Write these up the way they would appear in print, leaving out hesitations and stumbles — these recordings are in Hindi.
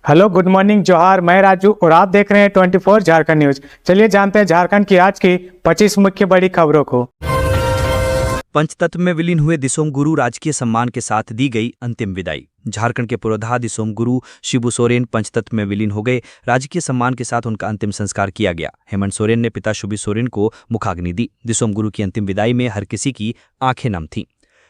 हेलो, गुड मॉर्निंग, जोहार। मैं राजू और आप देख रहे हैं 24 झारखंड न्यूज। चलिए जानते हैं झारखंड की आज की 25 मुख्य बड़ी खबरों को। पंचतत्व में विलीन हुए दिसोम गुरु राजकीय सम्मान के साथ दी गई अंतिम विदाई। झारखंड के पुरोधा दिसोम गुरु शिबू सोरेन पंचतत्व में विलीन हो गए। राजकीय सम्मान के साथ उनका अंतिम संस्कार किया गया। हेमंत सोरेन ने पिता शिबू सोरेन को मुखाग्नि दी। दिसोम गुरु की अंतिम विदाई में हर किसी की आंखें नम थीं।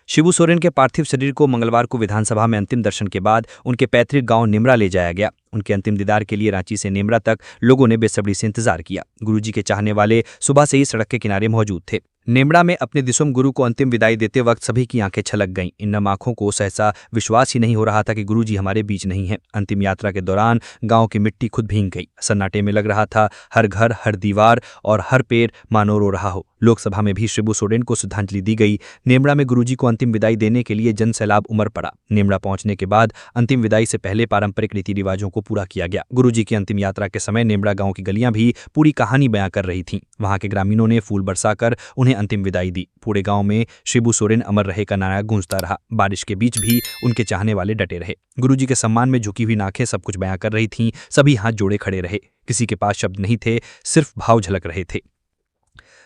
शिबू सोरेन के पार्थिव शरीर को मंगलवार को विधानसभा में अंतिम दर्शन के बाद उनके पैतृक गांव निमरा ले जाया गया। उनके अंतिम दीदार के लिए रांची से निमरा तक लोगों ने बेसब्री से इंतजार किया। गुरुजी के चाहने वाले सुबह से ही सड़क के किनारे मौजूद थे। नेमड़ा में अपने दिसोम गुरु को अंतिम विदाई देते वक्त सभी की आंखें छलक गईं। इन नम आंखों को सहसा विश्वास ही नहीं हो रहा था कि गुरुजी हमारे बीच नहीं हैं। अंतिम यात्रा के दौरान गांव की मिट्टी खुद भीग गई। सन्नाटे में लग रहा था हर घर, हर दीवार और हर पेड़ मानो रो रहा हो। लोकसभा में भी शिबू सोरेन को श्रद्धांजलि दी गई। नेमड़ा में गुरुजी को अंतिम विदाई देने के लिए जन सैलाब उमड़ पड़ा। नेमड़ा पहुंचने के बाद अंतिम विदाई से पहले पारंपरिक रीति रिवाजों को पूरा किया गया। गुरुजी की अंतिम यात्रा के समय नेमड़ा गांव की गलियां भी पूरी कहानी बयां कर रही थीं। वहां के ग्रामीणों ने फूल बरसाकर उन्हें अंतिम विदाई दी। पूरे गांव में शिबू सोरेन अमर रहे का नारा गूंजता रहा। बारिश के बीच भी उनके चाहने वाले डटे रहे। गुरुजी के सम्मान में झुकी हुई आंखें सब कुछ बयां कर रही थीं। सभी हाथ जोड़े खड़े रहे। किसी के पास शब्द नहीं थे, सिर्फ भाव झलक रहे थे।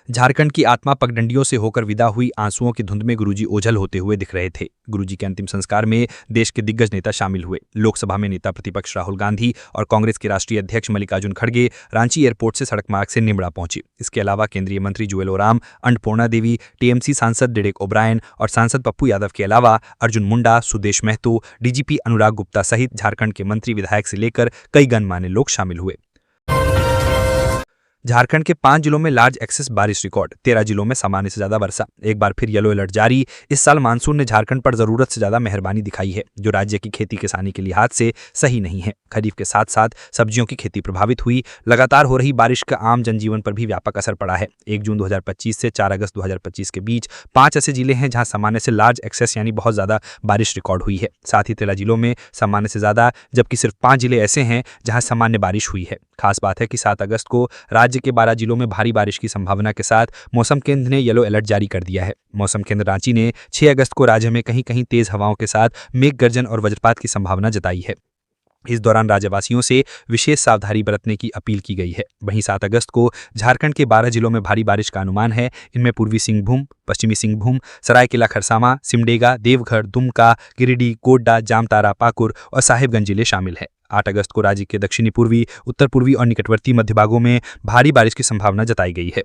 झारखंड की आत्मा पगडंडियों से होकर विदा हुई। आंसुओं की धुंध में गुरुजी ओझल होते हुए दिख रहे थे। गुरुजी के अंतिम संस्कार में देश के दिग्गज नेता शामिल हुए। लोकसभा में नेता प्रतिपक्ष राहुल गांधी और कांग्रेस के राष्ट्रीय अध्यक्ष मल्लिकार्जुन खड़गे रांची एयरपोर्ट से सड़क मार्ग से निमड़ा पहुंचे। इसके अलावा केंद्रीय मंत्री जुएल ओराम, अन्नपूर्णा देवी, टीएमसी सांसद डेरेक ओब्रायन और सांसद पप्पू यादव के अलावा अर्जुन मुंडा, सुदेश महतो, डीजीपी अनुराग गुप्ता सहित झारखंड के मंत्री विधायक से लेकर कई गणमान्य लोग शामिल हुए। झारखंड के 5 जिलों में लार्ज एक्सेस बारिश रिकॉर्ड। 13 जिलों में सामान्य से ज्यादा वर्षा। एक बार फिर येलो अलर्ट जारी। इस साल मानसून ने झारखंड पर जरूरत से ज्यादा मेहरबानी दिखाई है, जो राज्य की खेती किसानी के लिहाज से सही नहीं है। खरीफ के साथ साथ सब्जियों की खेती प्रभावित हुई। लगातार हो रही बारिश का आम जनजीवन पर भी व्यापक असर पड़ा है। 1 जून 2025 से 4 अगस्त 2025 के बीच 5 ऐसे जिले हैं जहां सामान्य से लार्ज एक्सेस यानी बहुत ज्यादा बारिश रिकॉर्ड हुई है। साथ ही 13 जिलों में सामान्य से ज्यादा, जबकि सिर्फ 5 जिले ऐसे हैं जहां सामान्य बारिश हुई है। खास बात है कि 7 अगस्त को राज्य के 12 जिलों में भारी बारिश की संभावना के साथ मौसम केंद्र ने येलो अलर्ट जारी कर दिया है। मौसम केंद्र रांची ने 6 अगस्त को राज्य में कहीं कहीं तेज हवाओं के साथ मेघ गर्जन और वज्रपात की संभावना जताई है। इस दौरान राज्यवासियों से विशेष सावधानी बरतने की अपील की गई है। वहीं 7 अगस्त को झारखंड के 12 जिलों में भारी बारिश का अनुमान है। इनमें पूर्वी सिंहभूम, पश्चिमी सिंहभूम, सरायकेला खरसावां, सिमडेगा, देवघर, दुमका, गिरिडीह, गोड्डा, जामताड़ा, पाकुड़ और साहिबगंज जिले शामिल हैं। 8 अगस्त को राज्य के दक्षिणी पूर्वी, उत्तर पूर्वी और निकटवर्ती मध्य भागों में भारी बारिश की संभावना जताई गई है।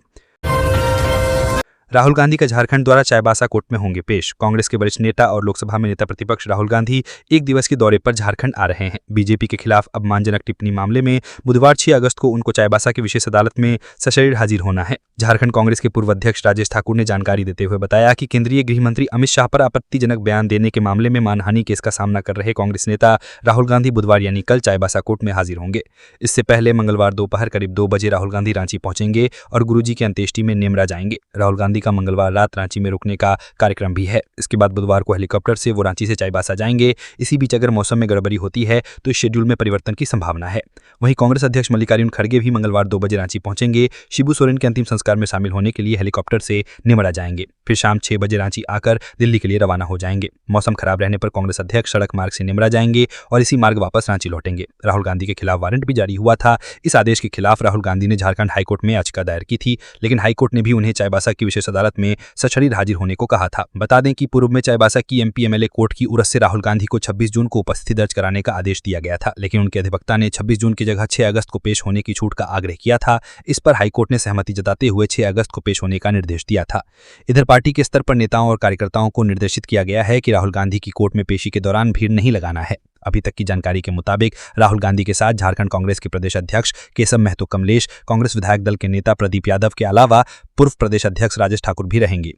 राहुल गांधी का झारखंड द्वारा चाईबासा कोर्ट में होंगे पेश। कांग्रेस के वरिष्ठ नेता और लोकसभा में नेता प्रतिपक्ष राहुल गांधी 1 दिवस के दौरे पर झारखंड आ रहे हैं। बीजेपी के खिलाफ अपमानजनक टिप्पणी मामले में बुधवार 6 अगस्त को उनको चाईबासा की विशेष अदालत में सशरीर हाजिर होना है। झारखंड कांग्रेस के पूर्व अध्यक्ष राजेश ठाकुर ने जानकारी देते हुए बताया कि केंद्रीय गृह मंत्री अमित शाह पर आपत्तिजनक बयान देने के मामले में मानहानि केस का सामना कर रहे कांग्रेस नेता राहुल गांधी बुधवार यानी कल चाईबासा कोर्ट में हाजिर होंगे। इससे पहले मंगलवार दोपहर करीब 2 बजे राहुल गांधी रांची पहुंचेंगे और गुरुजी की अंत्येष्टि में निमरा जाएंगे। राहुल गांधी का मंगलवार रात रांची में रुकने का कार्यक्रम भी है। इसके बाद बुधवार को हेलीकॉप्टर से वो रांची से चाईबासा जाएंगे। इसी बीच अगर मौसम में गड़बड़ी होती है तो इस शेड्यूल में परिवर्तन की संभावना है। वहीं कांग्रेस अध्यक्ष मल्लिकार्जुन खड़गे भी मंगलवार 2 बजे रांची पहुंचेंगे। शिबू सोरेन के अंतिम संस्कार में शामिल होने के लिए हेलीकॉप्टर से निमरा जाएंगे। फिर शाम 6 बजे रांची आकर दिल्ली के लिए रवाना हो जाएंगे। मौसम खराब रहने पर कांग्रेस अध्यक्ष सड़क मार्ग से निमरा जाएंगे और इसी मार्ग वापस रांची लौटेंगे। राहुल गांधी के खिलाफ वारंट भी जारी हुआ था। इस आदेश के खिलाफ राहुल गांधी ने झारखंड हाईकोर्ट में याचिका दायर की थी, लेकिन हाईकोर्ट ने भी उन्हें चाईबासा की विशेष अदालत में सशरीर हाजिर होने को कहा था। बता दें कि पूर्व में चाईबासा की एमपी एमएलए कोर्ट की उरस से राहुल गांधी को 26 जून को उपस्थिति दर्ज कराने का आदेश दिया गया था, लेकिन उनके अधिवक्ता ने 26 जून की जगह 6 अगस्त को पेश होने की छूट का आग्रह किया था। इस पर हाईकोर्ट ने सहमति जताते हुए 6 अगस्त को पेश होने का निर्देश दिया था। इधर पार्टी के स्तर पर नेताओं और कार्यकर्ताओं को निर्देशित किया गया है कि राहुल गांधी की कोर्ट में पेशी के दौरान भीड़ नहीं लगाना है। अभी तक की जानकारी के मुताबिक राहुल गांधी के साथ झारखंड कांग्रेस के प्रदेश अध्यक्ष केशव महतो कमलेश, कांग्रेस विधायक दल के नेता प्रदीप यादव के अलावा पूर्व प्रदेश अध्यक्ष राजेश ठाकुर भी रहेंगे।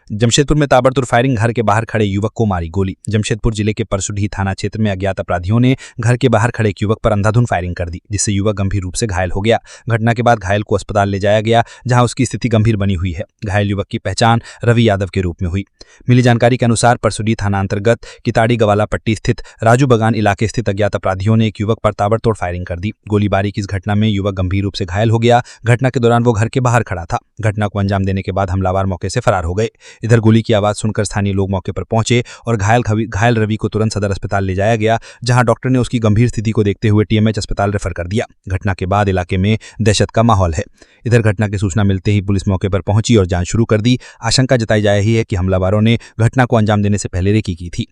जमशेदपुर में ताबड़तोड़ फायरिंग, घर के बाहर खड़े युवक को मारी गोली। जमशेदपुर जिले के परसुडीह थाना क्षेत्र में अज्ञात अपराधियों ने घर के बाहर खड़े एक युवक पर अंधाधुंध फायरिंग कर दी, जिससे युवक गंभीर रूप से घायल हो गया। घटना के बाद घायल को अस्पताल ले जाया गया, जहां उसकी स्थिति गंभीर बनी हुई है। घायल युवक की पहचान रवि यादव के रूप में हुई। मिली जानकारी के अनुसार परसुडीह थाना अंतर्गत किताड़ी गवाला पट्टी स्थित राजू बगान इलाके स्थित अज्ञात अपराधियों ने एक युवक पर ताबड़तोड़ फायरिंग कर दी। गोलीबारी की इस घटना में युवक गंभीर रूप से घायल हो गया। घटना के दौरान वो घर के बाहर खड़ा था। घटना को अंजाम देने के बाद हमलावर मौके से फरार हो गए। इधर गोली की आवाज सुनकर स्थानीय लोग मौके पर पहुंचे और घायल रवि को तुरंत सदर अस्पताल ले जाया गया, जहां डॉक्टर ने उसकी गंभीर स्थिति को देखते हुए टीएमएच अस्पताल रेफर कर दिया। घटना के बाद इलाके में दहशत का माहौल है। इधर घटना की सूचना मिलते ही पुलिस मौके पर पहुंची और जांच शुरू कर दी। आशंका जताई जा रही है कि हमलावरों ने घटना को अंजाम देने से पहले रेकी की थी।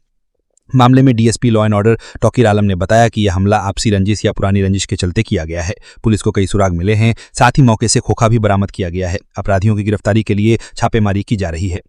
मामले में डीएसपी लॉ एंड ऑर्डर टॉकीर आलम ने बताया कि यह हमला आपसी रंजिश या पुरानी रंजिश के चलते किया गया है। पुलिस को कई सुराग मिले हैं, साथ ही मौके से खोखा भी बरामद किया गया है। अपराधियों की गिरफ्तारी के लिए छापेमारी की जा रही है।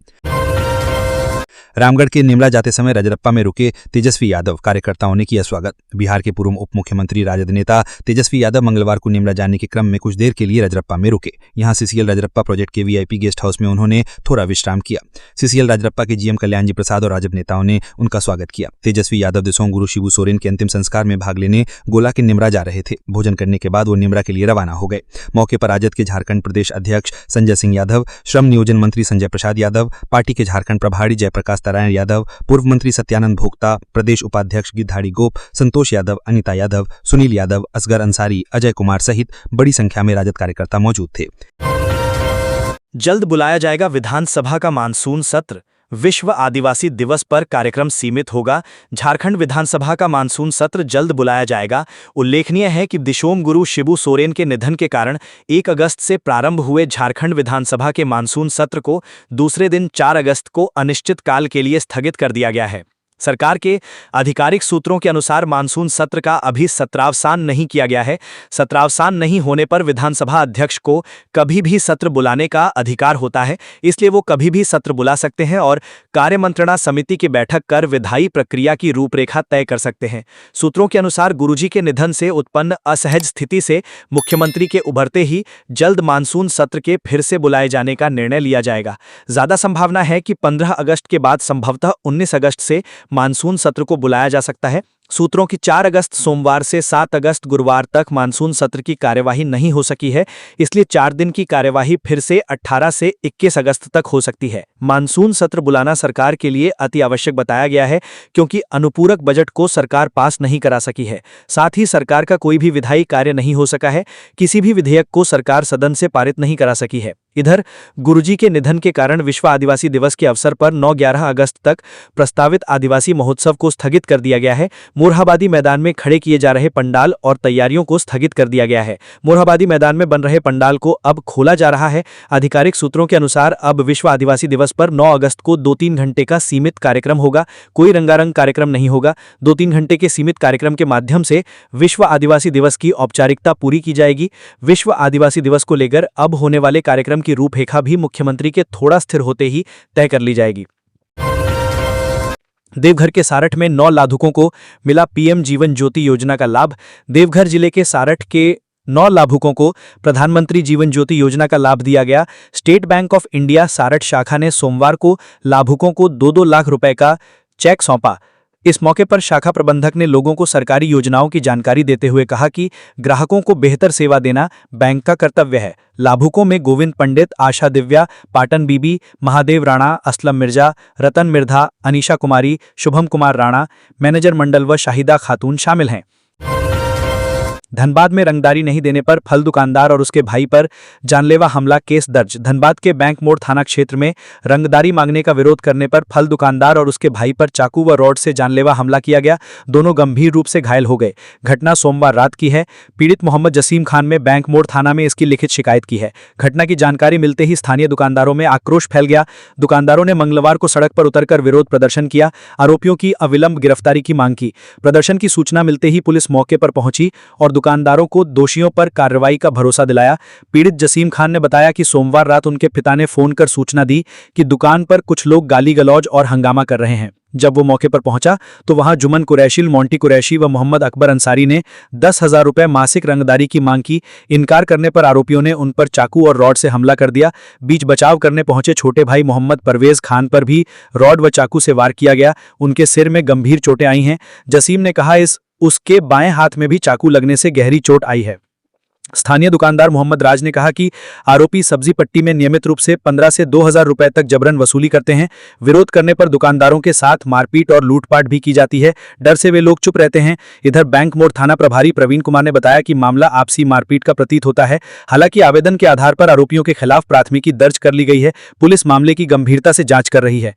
रामगढ़ के निमला जाते समय रजरप्पा में रुके तेजस्वी यादव, कार्यकर्ताओं ने किया स्वागत। बिहार के पूर्व उप मुख्यमंत्री राजद नेता तेजस्वी यादव मंगलवार को निमला जाने के क्रम में कुछ देर के लिए रजरप्पा में रुके। यहां सीसीएल रजरप्पा प्रोजेक्ट के वीआईपी गेस्ट हाउस में उन्होंने थोड़ा विश्राम किया। सीसीएल रजरप्पा के जीएम कल्याणजी प्रसाद और राजद नेताओं ने उनका स्वागत किया। तेजस्वी यादव दिसोंग गुरु शिबू सोरेन के अंतिम संस्कार में भाग लेने गोला के निमरा जा रहे थे। भोजन करने के बाद वो निमरा के लिए रवाना हो गए। मौके पर राजद के झारखंड प्रदेश अध्यक्ष संजय सिंह यादव, श्रम नियोजन मंत्री संजय प्रसाद यादव, पार्टी के झारखंड प्रभारी जयप्रकाश नारायण यादव, पूर्व मंत्री सत्यानंद भोक्ता, प्रदेश उपाध्यक्ष गिद्धारी गोप, संतोष यादव, अनिता यादव, सुनील यादव, असगर अंसारी, अजय कुमार सहित बड़ी संख्या में राजद कार्यकर्ता मौजूद थे। जल्द बुलाया जाएगा विधानसभा का मानसून सत्र। विश्व आदिवासी दिवस पर कार्यक्रम सीमित होगा। झारखंड विधानसभा का मानसून सत्र जल्द बुलाया जाएगा। उल्लेखनीय है कि दिशोम गुरु शिबू सोरेन के निधन के कारण 1 अगस्त से प्रारंभ हुए झारखंड विधानसभा के मानसून सत्र को दूसरे दिन 4 अगस्त को अनिश्चित काल के लिए स्थगित कर दिया गया है। सरकार के आधिकारिक सूत्रों के अनुसार मानसून सत्र का अभी सत्रावसान नहीं किया गया है। सत्रावसान नहीं होने पर विधानसभा अध्यक्ष को कभी भी सत्र बुलाने का अधिकार होता है, इसलिए वो कभी भी सत्र बुला सकते हैं और कार्यमंत्रणा समिति की बैठक कर विधायी प्रक्रिया की रूपरेखा तय कर सकते हैं। सूत्रों के अनुसार गुरुजी के निधन से उत्पन्न असहज स्थिति से मुख्यमंत्री के उभरते ही जल्द मानसून सत्र के फिर से बुलाए जाने का निर्णय लिया जाएगा। ज्यादा संभावना है कि 15 अगस्त के बाद संभवतः 19 अगस्त से मानसून सत्र को बुलाया जा सकता है। सूत्रों की 4 अगस्त सोमवार से 7 अगस्त गुरुवार तक मानसून सत्र की कार्यवाही नहीं हो सकी है, इसलिए 4 दिन की कार्यवाही फिर से 18 से 21 अगस्त तक हो सकती है। मानसून सत्र बुलाना सरकार के लिए अति आवश्यक बताया गया है, क्योंकि अनुपूरक बजट को सरकार पास नहीं करा सकी है। साथ ही सरकार का कोई भी विधायी कार्य नहीं हो सका है। किसी भी विधेयक को सरकार सदन से पारित नहीं करा सकी है। इधर गुरुजी के निधन के कारण विश्व आदिवासी दिवस के अवसर पर 9-11 अगस्त तक प्रस्तावित आदिवासी महोत्सव को स्थगित कर दिया गया है। मोरहाबादी मैदान में खड़े किए जा रहे पंडाल और तैयारियों को स्थगित कर दिया गया है। मोरहाबादी मैदान में बन रहे पंडाल को अब खोला जा रहा है। आधिकारिक सूत्रों के अनुसार अब विश्व आदिवासी दिवस पर 9 अगस्त को 2-3 घंटे का सीमित कार्यक्रम होगा। कोई रंगारंग कार्यक्रम नहीं होगा। 2-3 घंटे के सीमित कार्यक्रम के माध्यम से विश्व आदिवासी दिवस की औपचारिकता पूरी की जाएगी। विश्व आदिवासी दिवस को लेकर अब होने वाले कार्यक्रम की रूपरेखा भी मुख्यमंत्री के थोड़ा स्थिर होते ही तय कर ली जाएगी। देवघर के सारठ में 9 लाभुकों को मिला पीएम जीवन ज्योति योजना का लाभ। देवघर जिले के सारठ के 9 लाभुकों को प्रधानमंत्री जीवन ज्योति योजना का लाभ दिया गया। State bank of India Sarath शाखा ने सोमवार को लाभुकों को 2-2 लाख रुपए का चेक सौंपा। इस मौके पर शाखा प्रबंधक ने लोगों को सरकारी योजनाओं की जानकारी देते हुए कहा कि ग्राहकों को बेहतर सेवा देना बैंक का कर्तव्य है। लाभुकों में गोविंद पंडित, आशा दिव्या, पाटन बीबी, महादेव राणा, असलम मिर्जा, रतन मिर्धा, अनीशा कुमारी, शुभम कुमार राणा, मैनेजर मंडल व शाहिदा खातून शामिल हैं। धनबाद में रंगदारी नहीं देने पर फल दुकानदार और उसके भाई पर जानलेवा हमला केस दर्ज। धनबाद के बैंक मोड़ थाना क्षेत्र में रंगदारी मांगने का विरोध करने पर फल दुकानदार और उसके भाई पर चाकू व रॉड से जानलेवा हमला किया गया। दोनों गंभीर रूप से घायल हो गए। घटना सोमवार रात की है। पीड़ित मोहम्मद जसीम खान ने बैंक मोड़ थाना में इसकी लिखित शिकायत की है। घटना की जानकारी मिलते ही स्थानीय दुकानदारों में आक्रोश फैल गया। दुकानदारों ने मंगलवार को सड़क पर उतरकर विरोध प्रदर्शन किया। आरोपियों की अविलंब गिरफ्तारी की मांग की। प्रदर्शन की सूचना मिलते ही पुलिस मौके पर पहुंची और दुकानदारों को दोषियों पर कार्रवाई का भरोसा दिलाया। पीड़ित जसीम खान ने बताया कि सोमवार रात उनके पिता ने फोन कर सूचना दी कि दुकान पर कुछ लोग गाली गलौज और हंगामा कर रहे हैं। जब वो मौके पर पहुंचा तो वहां जुमन कुरैशी, मोंटी कुरैशी व मोहम्मद अकबर अंसारी ने 10,000 रुपए मासिक रंगदारी की मांग की। इनकार करने पर आरोपियों ने उन पर चाकू और रॉड से हमला कर दिया। बीच बचाव करने पहुंचे छोटे भाई मोहम्मद परवेज खान पर भी रॉड व चाकू से वार किया गया। उनके सिर में गंभीर चोटें आई हैं। जसीम ने कहा उसके बाएं हाथ में भी चाकू लगने से गहरी चोट आई है। स्थानीय दुकानदार मोहम्मद राज ने कहा कि आरोपी सब्जी पट्टी में नियमित रूप से 15 से 2000 रुपए तक जबरन वसूली करते हैं। विरोध करने पर दुकानदारों के साथ मारपीट और लूटपाट भी की जाती है। डर से वे लोग चुप रहते हैं। इधर बैंक मोड़ थाना प्रभारी प्रवीण कुमार ने बताया कि मामला आपसी मारपीट का प्रतीत होता है। हालांकि आवेदन के आधार पर आरोपियों के खिलाफ प्राथमिकी दर्ज कर ली गई है। पुलिस मामले की गंभीरता से जांच कर रही है।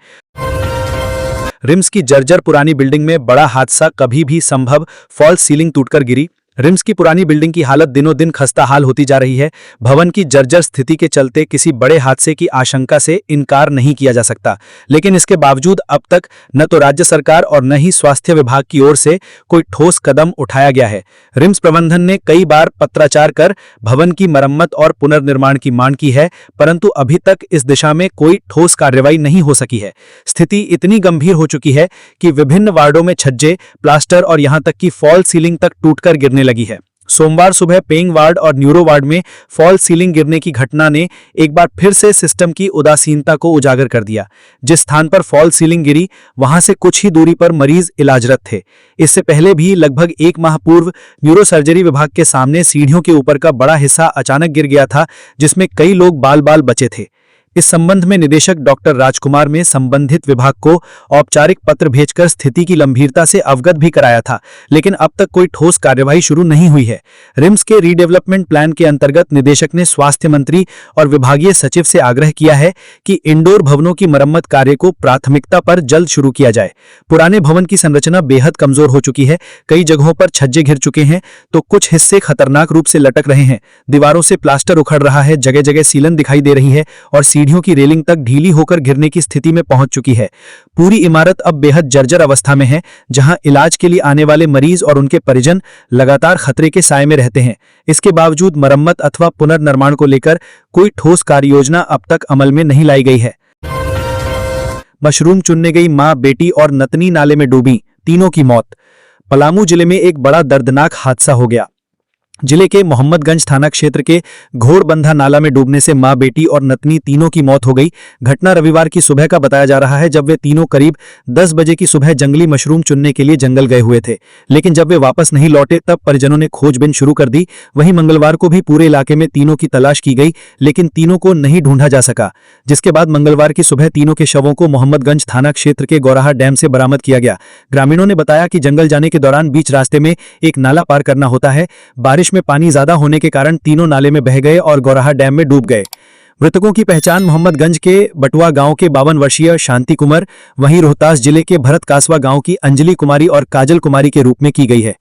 रिम्स की जर्जर पुरानी बिल्डिंग में बड़ा हादसा कभी भी संभव, फॉल्स सीलिंग टूटकर गिरी। रिम्स की पुरानी बिल्डिंग की हालत दिनों दिन खस्ताहाल होती जा रही है। भवन की जर्जर स्थिति के चलते किसी बड़े हादसे की आशंका से इनकार नहीं किया जा सकता, लेकिन इसके बावजूद अब तक न तो राज्य सरकार और न ही स्वास्थ्य विभाग की ओर से कोई ठोस कदम उठाया गया है। रिम्स प्रबंधन ने कई बार पत्राचार कर भवन की मरम्मत और पुनर्निर्माण की मांग की है, परंतु अभी तक इस दिशा में कोई ठोस कार्रवाई नहीं हो सकी है। स्थिति इतनी गंभीर हो चुकी है कि विभिन्न वार्डों में छज्जे, प्लास्टर और यहां तक कि फॉल सीलिंग तक टूटकर गिरने लगी है। सोमवार सुबह पेइंग वार्ड और न्यूरो वार्ड में फॉल सीलिंग गिरने की घटना ने एक बार फिर से सिस्टम की उदासीनता को उजागर कर दिया। जिस स्थान पर फॉल सीलिंग गिरी वहां से कुछ ही दूरी पर मरीज इलाजरत थे। इससे पहले भी लगभग 1 माह पूर्व न्यूरो सर्जरी विभाग के सामने सीढ़ियों के ऊपर का बड़ा हिस्सा अचानक गिर गया था, जिसमें कई लोग बाल बाल बचे थे। इस संबंध में निदेशक डॉक्टर राजकुमार में संबंधित विभाग को औपचारिक पत्र भेजकर स्थिति की गंभीरता से अवगत भी कराया था, लेकिन अब तक कोई ठोस कार्यवाही शुरू नहीं हुई है। रिम्स के रीडेवलपमेंट प्लान के अंतर्गत निदेशक ने स्वास्थ्य मंत्री और विभागीय सचिव से आग्रह किया है कि इंडोर भवनों की मरम्मत कार्य को प्राथमिकता पर जल्द शुरू किया जाए। पुराने भवन की संरचना बेहद कमजोर हो चुकी है। कई जगहों पर छज्जे घिर चुके हैं तो कुछ हिस्से खतरनाक रूप से लटक रहे हैं। दीवारों से प्लास्टर उखड़ रहा है, जगह जगह सीलन दिखाई दे रही है और सीढ़ियों की रेलिंग तक ढीली होकर गिरने की स्थिति में पहुंच चुकी है। पूरी इमारत अब बेहद जर्जर अवस्था में है, जहां इलाज के लिए आने वाले मरीज और उनके परिजन लगातार खतरे के साए में रहते हैं। इसके बावजूद मरम्मत अथवा पुनर्निर्माण को लेकर कोई ठोस कार्ययोजना अब तक अमल में नहीं लाई गई है। मशरूम चुनने गई मां, बेटी और नतनी नाले में डूबी, तीनों की मौत। पलामू जिले में एक बड़ा दर्दनाक हादसा हो गया। जिले के मोहम्मदगंज थाना क्षेत्र के घोड़बंधा नाला में डूबने से मां, बेटी और नतनी तीनों की मौत हो गई। घटना रविवार की सुबह का बताया जा रहा है, जब वे तीनों करीब 10 बजे की सुबह जंगली मशरूम चुनने के लिए जंगल गए हुए थे, लेकिन जब वे वापस नहीं लौटे तब परिजनों ने खोजबीन शुरू कर दी। वहीं मंगलवार को भी पूरे इलाके में तीनों की तलाश की गई, लेकिन तीनों को नहीं ढूंढा जा सका, जिसके बाद मंगलवार की सुबह तीनों के शवों को मोहम्मदगंज थाना क्षेत्र के गौराहा डैम से बरामद किया गया। ग्रामीणों ने बताया कि जंगल जाने के दौरान बीच रास्ते में एक नाला पार करना होता है। बारिश में पानी ज्यादा होने के कारण तीनों नाले में बह गए और गौराहा डैम में डूब गए। मृतकों की पहचान मोहम्मदगंज के बटुआ गांव के 52 वर्षीय शांति कुमार, वहीं रोहतास जिले के भरत कासवा गांव की अंजलि कुमारी और काजल कुमारी के रूप में की गई है।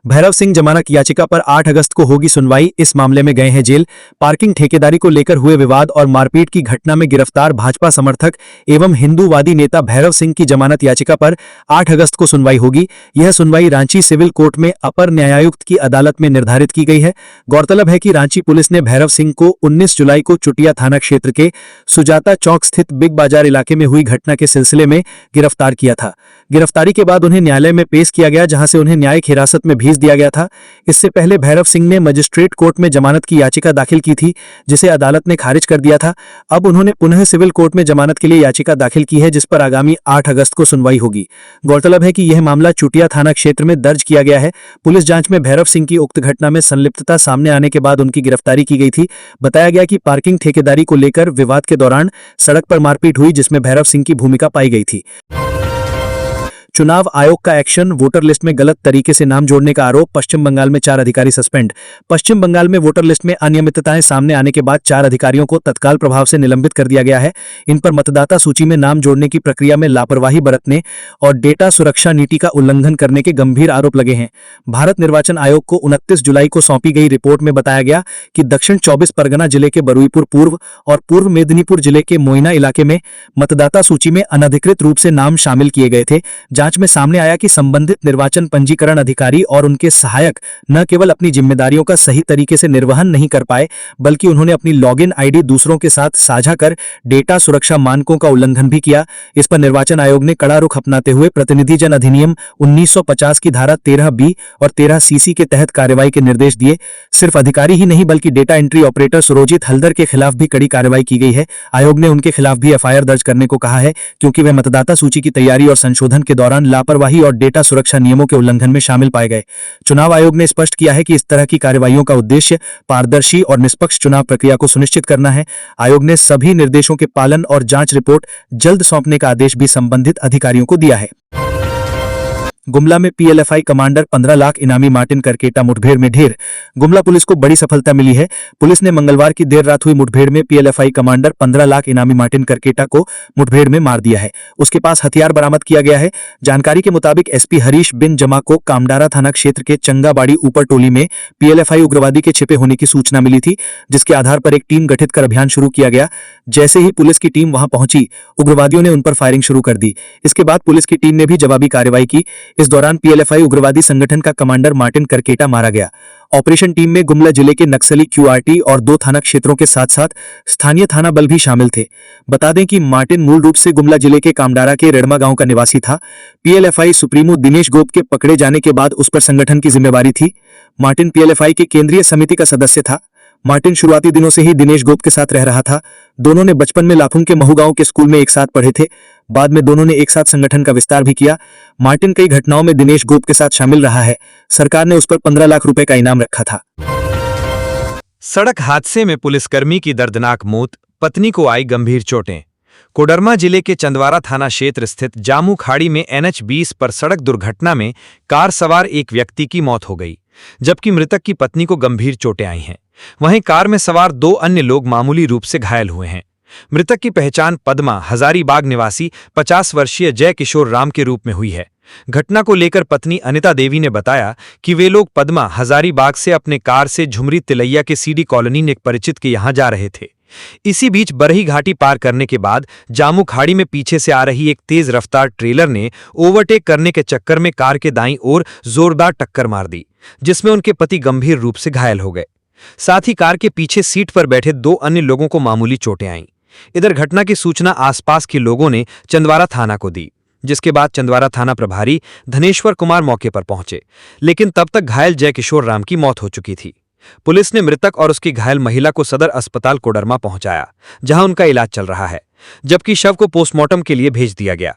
भैरव सिंह जमानत याचिका पर 8 अगस्त को होगी सुनवाई। इस मामले में गए हैं जेल। पार्किंग ठेकेदारी को लेकर हुए विवाद और मारपीट की घटना में गिरफ्तार भाजपा समर्थक एवं हिंदूवादी नेता भैरव सिंह की जमानत याचिका पर 8 अगस्त को सुनवाई होगी। यह सुनवाई रांची सिविल कोर्ट में अपर न्यायायुक्त की अदालत में निर्धारित की गई है। गौरतलब है कि रांची पुलिस ने भैरव सिंह को 19 जुलाई को चुटिया थाना क्षेत्र के सुजाता चौक स्थित बिग बाजार इलाके में हुई घटना के सिलसिले में गिरफ्तार किया था। गिरफ्तारी के बाद उन्हें न्यायालय में पेश किया गया, जहां से उन्हें न्यायिक हिरासत में भेज दिया गया था। इससे पहले भैरव सिंह ने मजिस्ट्रेट कोर्ट में जमानत की याचिका दाखिल की थी, जिसे अदालत ने खारिज कर दिया था। अब उन्होंने पुनः सिविल कोर्ट में जमानत के लिए याचिका दाखिल की है, जिस पर आगामी 8 अगस्त को सुनवाई होगी। गौरतलब है कि यह मामला चुटिया थाना क्षेत्र में दर्ज किया गया है। पुलिस जांच में भैरव सिंह की उक्त घटना में संलिप्तता सामने आने के बाद उनकी गिरफ्तारी की गई थी। बताया गया कि पार्किंग ठेकेदारी को लेकर विवाद के दौरान सड़क पर मारपीट हुई, जिसमें भैरव सिंह की भूमिका पाई गई थी। चुनाव आयोग का एक्शन, वोटर लिस्ट में गलत तरीके से नाम जोड़ने का आरोप। पश्चिम बंगाल में 4 अधिकारी सस्पेंड। पश्चिम बंगाल में वोटर लिस्ट में अनियमितताएं सामने आने के बाद 4 अधिकारियों को तत्काल प्रभाव से निलंबित कर दिया गया है। इन पर मतदाता सूची में नाम जोड़ने की प्रक्रिया में लापरवाही बरतने और डेटा सुरक्षा नीति का उल्लंघन करने के गंभीर आरोप लगे हैं। भारत निर्वाचन आयोग को 29 जुलाई को सौंपी गई रिपोर्ट में बताया गया कि दक्षिण 24 परगना जिले के बरुईपुर पूर्व और पूर्व मेदिनीपुर जिले के मोइना इलाके में मतदाता सूची में अनधिकृत रूप से नाम शामिल किए गए थे। जांच में सामने आया कि संबंधित निर्वाचन पंजीकरण अधिकारी और उनके सहायक न केवल अपनी जिम्मेदारियों का सही तरीके से निर्वहन नहीं कर पाए, बल्कि उन्होंने अपनी लॉगिन आईडी दूसरों के साथ साझा कर डेटा सुरक्षा मानकों का उल्लंघन भी किया। इस पर निर्वाचन आयोग ने कड़ा रुख अपनाते हुए प्रतिनिधि जन अधिनियम 1950 की धारा 13B और 13CC के तहत कार्रवाई के निर्देश दिए। सिर्फ अधिकारी ही नहीं बल्कि data entry operator Surojit Haldar के खिलाफ भी कड़ी कार्रवाई की गई है। आयोग ने उनके खिलाफ भी FIR दर्ज करने को कहा है, क्योंकि वे मतदाता सूची की तैयारी और संशोधन के दौरान दौरान लापरवाही और डेटा सुरक्षा नियमों के उल्लंघन में शामिल पाए गए। चुनाव आयोग ने स्पष्ट किया है कि इस तरह की कार्रवाइयों का उद्देश्य पारदर्शी और निष्पक्ष चुनाव प्रक्रिया को सुनिश्चित करना है। आयोग ने सभी निर्देशों के पालन और जांच रिपोर्ट जल्द सौंपने का आदेश भी संबंधित अधिकारियों को दिया है। गुमला में पीएलएफआई कमांडर 15 लाख इनामी मार्टिन करकेटा मुठभेड़ में ढेर। गुमला पुलिस को बड़ी सफलता मिली है। पुलिस ने मंगलवार की देर रात हुई मुठभेड़ में पीएलएफआई कमांडर 15 लाख इनामी मार्टिन करकेटा को मुठभेड़ में मार दिया है। उसके पास हथियार बरामद किया गया है। जानकारी के मुताबिक एसपी हरीश बिन जमा को कामडारा थाना क्षेत्र के चंगाबाड़ी ऊपर टोली में पीएलएफआई उग्रवादी के छिपे होने की सूचना मिली थी, जिसके आधार पर एक टीम गठित कर अभियान शुरू किया गया। जैसे ही पुलिस की टीम वहां पहुंची, उग्रवादियों ने उन पर फायरिंग शुरू कर दी। इसके बाद पुलिस की टीम ने भी जवाबी कार्रवाई की। इस दौरान पीएलएफआई उग्रवादी संगठन का कमांडर मार्टिन करकेटा मारा गया। ऑपरेशन टीम में गुमला जिले के नक्सली क्यूआरटी और 2 थाना क्षेत्रों के साथ साथ स्थानीय थाना बल भी शामिल थे। बता दें कि मार्टिन मूल रूप से गुमला जिले के कामडारा के रेडमा गांव का निवासी था। पीएलएफआई सुप्रीमो दिनेश गोप के पकड़े जाने के बाद उस पर संगठन की जिम्मेवारी थी। मार्टिन पीएलएफआई की केंद्रीय समिति का सदस्य था। मार्टिन शुरुआती दिनों से ही दिनेश गोप के साथ रह रहा था। दोनों ने बचपन में लाफुंग के महू गांव के स्कूल में एक साथ पढ़े थे। बाद में दोनों ने एक साथ संगठन का विस्तार भी किया। मार्टिन कई घटनाओं में दिनेश गोप के साथ शामिल रहा है। सरकार ने उस पर 15 लाख रुपए का इनाम रखा था। सड़क हादसे में पुलिसकर्मी की दर्दनाक मौत, पत्नी को आई गंभीर चोटें। कोडरमा जिले के चंदवारा थाना क्षेत्र स्थित जामू खाड़ी में NH 20 पर सड़क दुर्घटना में कार सवार एक व्यक्ति की मौत हो गई, जबकि मृतक की पत्नी को गंभीर चोटें आई हैं। वहीं कार में सवार 2 अन्य लोग मामूली रूप से घायल हुए हैं। मृतक की पहचान पद्मा, हजारीबाग निवासी 50 वर्षीय जय किशोर राम के रूप में हुई है। घटना को लेकर पत्नी अनिता देवी ने बताया कि वे लोग पद्मा हजारीबाग से अपने कार से झुमरी तिलैया के सीडी कॉलोनी एक परिचित के यहां जा रहे थे। इसी बीच बरही घाटी पार करने के बाद जामू खाड़ी में पीछे से आ रही एक तेज रफ्तार ट्रेलर ने ओवरटेक करने के चक्कर में कार के दाईं ओर जोरदार टक्कर मार दी, जिसमें उनके पति गंभीर रूप से घायल हो गए। साथ ही कार के पीछे सीट पर बैठे 2 अन्य लोगों को मामूली चोटें आईं। इधर घटना की सूचना आसपास के लोगों ने चंदवारा थाना को दी, जिसके बाद चंदवारा थाना प्रभारी धनेश्वर कुमार मौके पर पहुंचे, लेकिन तब तक घायल जय किशोर राम की मौत हो चुकी थी। पुलिस ने मृतक और उसकी घायल महिला को सदर अस्पताल कोडरमा पहुंचाया, जहां उनका इलाज चल रहा है, जबकि शव को पोस्टमार्टम के लिए भेज दिया गया।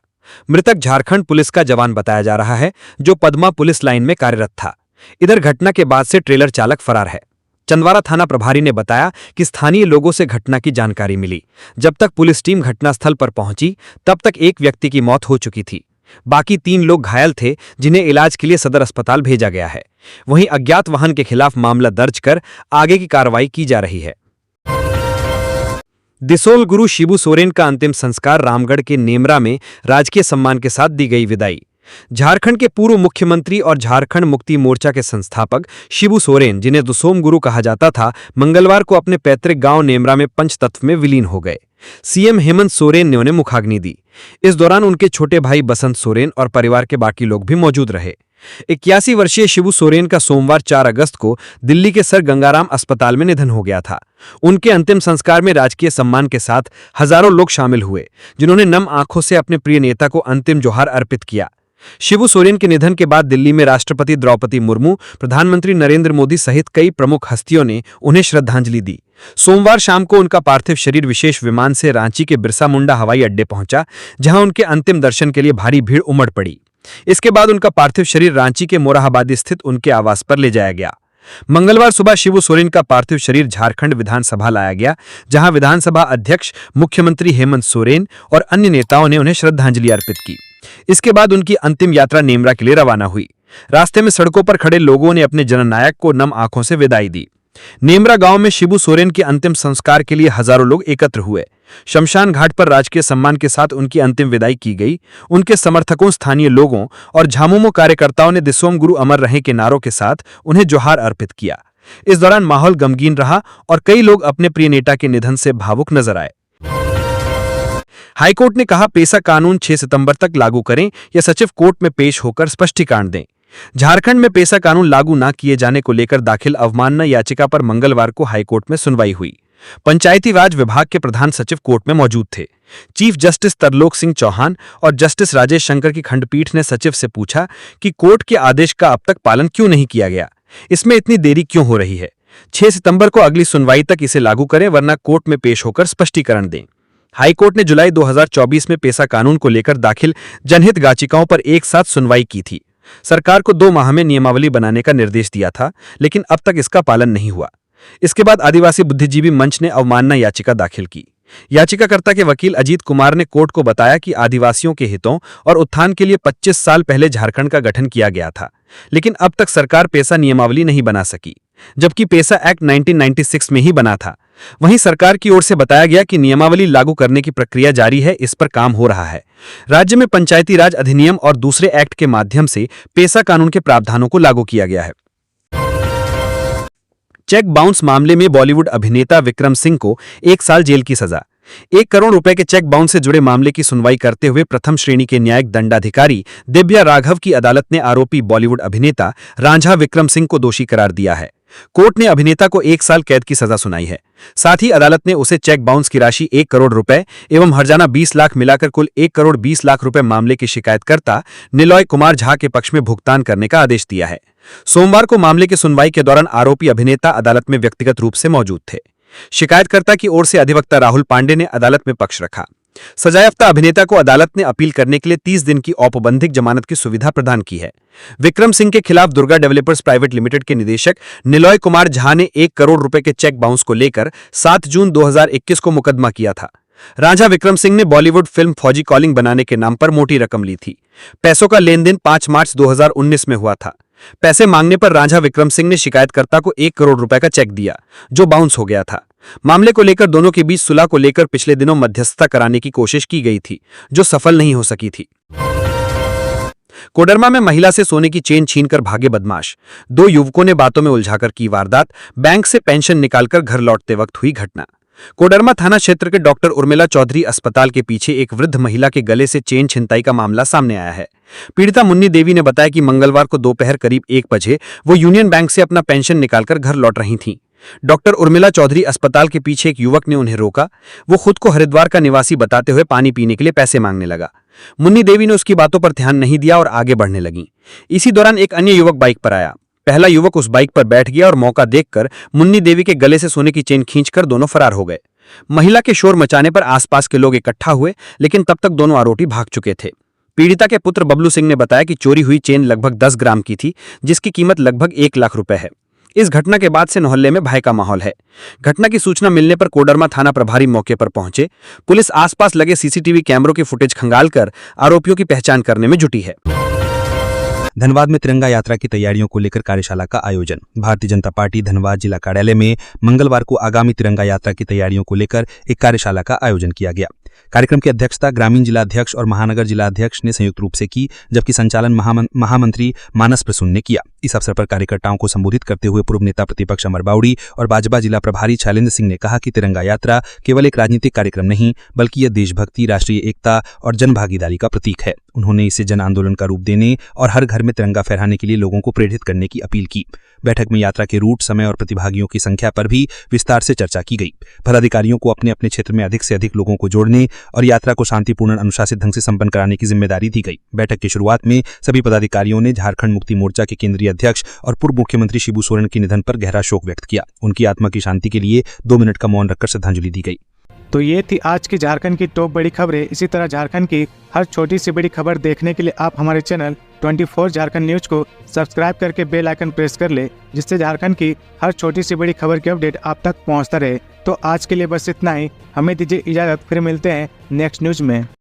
मृतक झारखंड पुलिस का जवान बताया जा रहा है, जो पद्मा पुलिस लाइन में कार्यरत था। इधर घटना के बाद से ट्रेलर चालक फरार है। चंदवारा थाना प्रभारी ने बताया कि स्थानीय लोगों से घटना की जानकारी मिली। जब तक पुलिस टीम घटनास्थल पर पहुंची, तब तक एक व्यक्ति की मौत हो चुकी थी। बाकी 3 लोग घायल थे, जिन्हें इलाज के लिए सदर अस्पताल भेजा गया है। वहीं अज्ञात वाहन के खिलाफ मामला दर्ज कर आगे की कार्रवाई की जा रही है। दिसोल गुरु शिबू सोरेन का अंतिम संस्कार रामगढ़ के नेमरा में राजकीय सम्मान के साथ दी गई विदाई। झारखंड के पूर्व मुख्यमंत्री और झारखंड मुक्ति मोर्चा के संस्थापक शिबू सोरेन, जिन्हें दुसोम गुरु कहा जाता था, मंगलवार को अपने पैतृक गांव नेमरा में पंचतत्व में विलीन हो गए। सीएम हेमंत सोरेन ने उन्हें मुखाग्नि दी। इस दौरान उनके छोटे भाई बसंत सोरेन और परिवार के बाकी लोग भी मौजूद रहे। 81 वर्षीय शिबू सोरेन का सोमवार 4 अगस्त को दिल्ली के सर गंगाराम अस्पताल में निधन हो गया था। उनके अंतिम संस्कार में राजकीय सम्मान के साथ हजारों लोग शामिल हुए, जिन्होंने नम आंखों से अपने प्रिय नेता को अंतिम जोहार अर्पित किया। शिबू सोरेन के निधन के बाद दिल्ली में राष्ट्रपति द्रौपदी मुर्मू, प्रधानमंत्री नरेंद्र मोदी सहित कई प्रमुख हस्तियों ने उन्हें श्रद्धांजलि दी। सोमवार शाम को उनका पार्थिव शरीर विशेष विमान से रांची के बिरसा मुंडा हवाई अड्डे पहुंचा, जहां उनके अंतिम दर्शन के लिए भारी भीड़ उमड़ पड़ी। इसके बाद उनका पार्थिव शरीर रांची के मोरहाबादी स्थित उनके आवास पर ले जाया गया। मंगलवार सुबह शिबू सोरेन का पार्थिव शरीर झारखंड विधानसभा लाया गया, जहां विधानसभा अध्यक्ष मुख्यमंत्री हेमंत सोरेन और अन्य नेताओं ने उन्हें श्रद्धांजलि अर्पित की। इसके बाद उनकी अंतिम यात्रा नेमरा के लिए रवाना हुई। रास्ते में सड़कों पर खड़े लोगों ने अपने जननायक को नम आंखों से विदाई दी। नेमरा गांव में शिबू सोरेन के अंतिम संस्कार के लिए हजारों लोग एकत्र हुए। शमशान घाट पर राजकीय सम्मान के साथ उनकी अंतिम विदाई की गई। उनके समर्थकों, स्थानीय लोगों और झामुमो कार्यकर्ताओं ने दिसोम गुरु अमर रहे के नारों के साथ उन्हें जोहार अर्पित किया। इस दौरान माहौल गमगीन रहा और कई लोग अपने प्रिय नेता के निधन से भावुक नजर आए। हाईकोर्ट ने कहा, पेसा कानून 6 सितंबर तक लागू करें या सचिव कोर्ट में पेश होकर स्पष्टीकरण दें। झारखंड में पेसा कानून लागू न किए जाने को लेकर दाखिल अवमानना याचिका पर मंगलवार को हाईकोर्ट में सुनवाई हुई। पंचायती राज विभाग के प्रधान सचिव कोर्ट में मौजूद थे। चीफ जस्टिस तरलोक सिंह चौहान और जस्टिस राजेश शंकर की खंडपीठ ने सचिव से पूछा कि कोर्ट के आदेश का अब तक पालन क्यों नहीं किया गया, इसमें इतनी देरी क्यों हो रही है। 6 सितंबर को अगली सुनवाई तक इसे लागू करें, वरना कोर्ट में पेश होकर स्पष्टीकरण दें। हाईकोर्ट ने जुलाई 2024 में पेसा कानून को लेकर दाखिल जनहित याचिकाओं पर एक साथ सुनवाई की थी। सरकार को 2 माह में नियमावली बनाने का निर्देश दिया था, लेकिन अब तक इसका पालन नहीं हुआ। इसके बाद आदिवासी बुद्धिजीवी मंच ने अवमानना याचिका दाखिल की। याचिकाकर्ता के वकील अजीत कुमार ने कोर्ट को बताया कि आदिवासियों के हितों और उत्थान के लिए 25 साल पहले झारखंड का गठन किया गया था, लेकिन अब तक सरकार पेसा नियमावली नहीं बना सकी, जबकि पेसा एक्ट 1996 में ही बना था। वहीं सरकार की ओर से बताया गया कि नियमावली लागू करने की प्रक्रिया जारी है, इस पर काम हो रहा है। राज्य में पंचायती राज अधिनियम और दूसरे एक्ट के माध्यम से पेसा कानून के प्रावधानों को लागू किया गया है। चेक बाउंस मामले में बॉलीवुड अभिनेता विक्रम सिंह को 1 साल जेल की सजा। 1 करोड़ रुपए के चेक बाउंस से जुड़े मामले की सुनवाई करते हुए प्रथम श्रेणी के न्यायिक दंडाधिकारी दिव्या राघव की अदालत ने आरोपी बॉलीवुड अभिनेता रांझा विक्रम सिंह को दोषी करार दिया है। कोर्ट ने अभिनेता को 1 साल कैद की सजा सुनाई है। साथ ही अदालत ने उसे चेक बाउंस की राशि 1 करोड़ रुपए एवं हर्जाना 20 लाख मिलाकर कुल 1 करोड़ 20 लाख रुपए मामले के शिकायतकर्ता निलॉय कुमार झा के पक्ष में भुगतान करने का आदेश दिया है। सोमवार को मामले की सुनवाई के दौरान आरोपी अभिनेता अदालत में व्यक्तिगत रूप से मौजूद थे। शिकायतकर्ता की ओर से अधिवक्ता राहुल पांडे ने अदालत में पक्ष रखा। सजायाफ्ता अभिनेता को अदालत ने अपील करने के लिए 30 दिन की औपबंधिक जमानत की सुविधा प्रदान की है। विक्रम सिंह के खिलाफ दुर्गा डेवलपर्स प्राइवेट लिमिटेड के निदेशक निलॉय कुमार झा ने 1 करोड़ रुपए के चेक बाउंस को लेकर 7 जून 2021 को मुकदमा किया था। रांझा विक्रम सिंह ने बॉलीवुड फिल्म फौजी कॉलिंग बनाने के नाम पर मोटी रकम ली थी। पैसों का लेन देन 5 मार्च 2019 में हुआ था। पैसे मांगने पर रांझा विक्रम सिंह ने शिकायतकर्ता को 1 करोड़ रुपए का चेक दिया, जो बाउंस हो गया था। मामले को लेकर दोनों के बीच सुलह को लेकर पिछले दिनों मध्यस्थता कराने की कोशिश की गई थी, जो सफल नहीं हो सकी थी। कोडरमा में महिला से सोने की चेन छीनकर भागे बदमाश। 2 युवकों ने बातों में उलझाकर की वारदात। बैंक से पेंशन निकालकर घर लौटते वक्त हुई घटना। कोडरमा थाना क्षेत्र के डॉक्टर उर्मिला चौधरी अस्पताल के पीछे एक वृद्ध महिला के गले से चेन छिनताई का मामला सामने आया है। पीड़िता मुन्नी देवी ने बताया कि मंगलवार को दोपहर करीब 1 बजे वो यूनियन बैंक से अपना पेंशन निकालकर घर लौट रही थीं। डॉक्टर उर्मिला चौधरी अस्पताल के पीछे एक युवक ने उन्हें रोका। वो खुद को हरिद्वार का निवासी बताते हुए पानी पीने के लिए पैसे मांगने लगा। मुन्नी देवी ने उसकी बातों पर ध्यान नहीं दिया और आगे बढ़ने लगी। इसी दौरान एक अन्य युवक बाइक पर आया। पहला युवक उस बाइक पर बैठ गया और मौका देखकर मुन्नी देवी के गले से सोने की चेन खींचकर दोनों फरार हो गए। महिला के शोर मचाने पर आसपास के लोग इकट्ठा हुए, लेकिन तब तक दोनों आरोपी भाग चुके थे। पीड़िता के पुत्र बबलू सिंह ने बताया कि चोरी हुई चेन लगभग 10 ग्राम की थी, जिसकी कीमत लगभग 1 लाख रुपए है। इस घटना के बाद से मोहल्ले में भय का माहौल है। घटना की सूचना मिलने पर कोडरमा थाना प्रभारी मौके पर पहुंचे। पुलिस आसपास लगे सीसीटीवी कैमरों की फुटेज खंगालकर आरोपियों की पहचान करने में जुटी है। धनबाद में तिरंगा यात्रा की तैयारियों को लेकर कार्यशाला का आयोजन। भारतीय जनता पार्टी धनबाद जिला कार्यालय में मंगलवार को आगामी तिरंगा यात्रा की तैयारियों को लेकर एक कार्यशाला का आयोजन किया गया। कार्यक्रम की अध्यक्षता ग्रामीण जिला अध्यक्ष और महानगर जिला अध्यक्ष ने संयुक्त रूप से की, जबकि संचालन महामंत्री मानस प्रसून ने किया। इस अवसर पर कार्यकर्ताओं को संबोधित करते हुए पूर्व नेता प्रतिपक्ष अमर बाउड़ी और भाजपा जिला प्रभारी शैलेंद्र सिंह ने कहा कि तिरंगा यात्रा केवल एक राजनीतिक कार्यक्रम नहीं, बल्कि यह देशभक्ति, राष्ट्रीय एकता और जनभागीदारी का प्रतीक है। उन्होंने इसे जन आंदोलन का रूप देने और हर घर में तिरंगा फहराने के लिए लोगों को प्रेरित करने की अपील की। बैठक में यात्रा के रूट, समय और प्रतिभागियों की संख्या पर भी विस्तार से चर्चा की गई। पदाधिकारियों को अपने अपने क्षेत्र में अधिक से अधिक लोगों को जोड़ने और यात्रा को शांतिपूर्ण, अनुशासित ढंग से संपन्न कराने की जिम्मेदारी दी गई। बैठक की शुरुआत में सभी पदाधिकारियों ने झारखंड मुक्ति मोर्चा के केंद्रीय अध्यक्ष और पूर्व मुख्यमंत्री शिबू सोरेन के निधन पर गहरा शोक व्यक्त किया। उनकी आत्मा की शांति के लिए 2 मिनट का मौन रखकर श्रद्धांजलि दी गई। तो ये थी आज की झारखंड की टॉप बड़ी खबरें। इसी तरह झारखंड की हर छोटी सी बड़ी खबर देखने के लिए आप हमारे चैनल 24 झारखंड न्यूज को सब्सक्राइब करके बेल आइकन प्रेस कर ले, जिससे झारखंड की हर छोटी सी बड़ी खबर की अपडेट आप तक पहुंचता रहे। तो आज के लिए बस इतना ही। हमें दीजिए इजाजत, फिर मिलते हैं नेक्स्ट न्यूज में।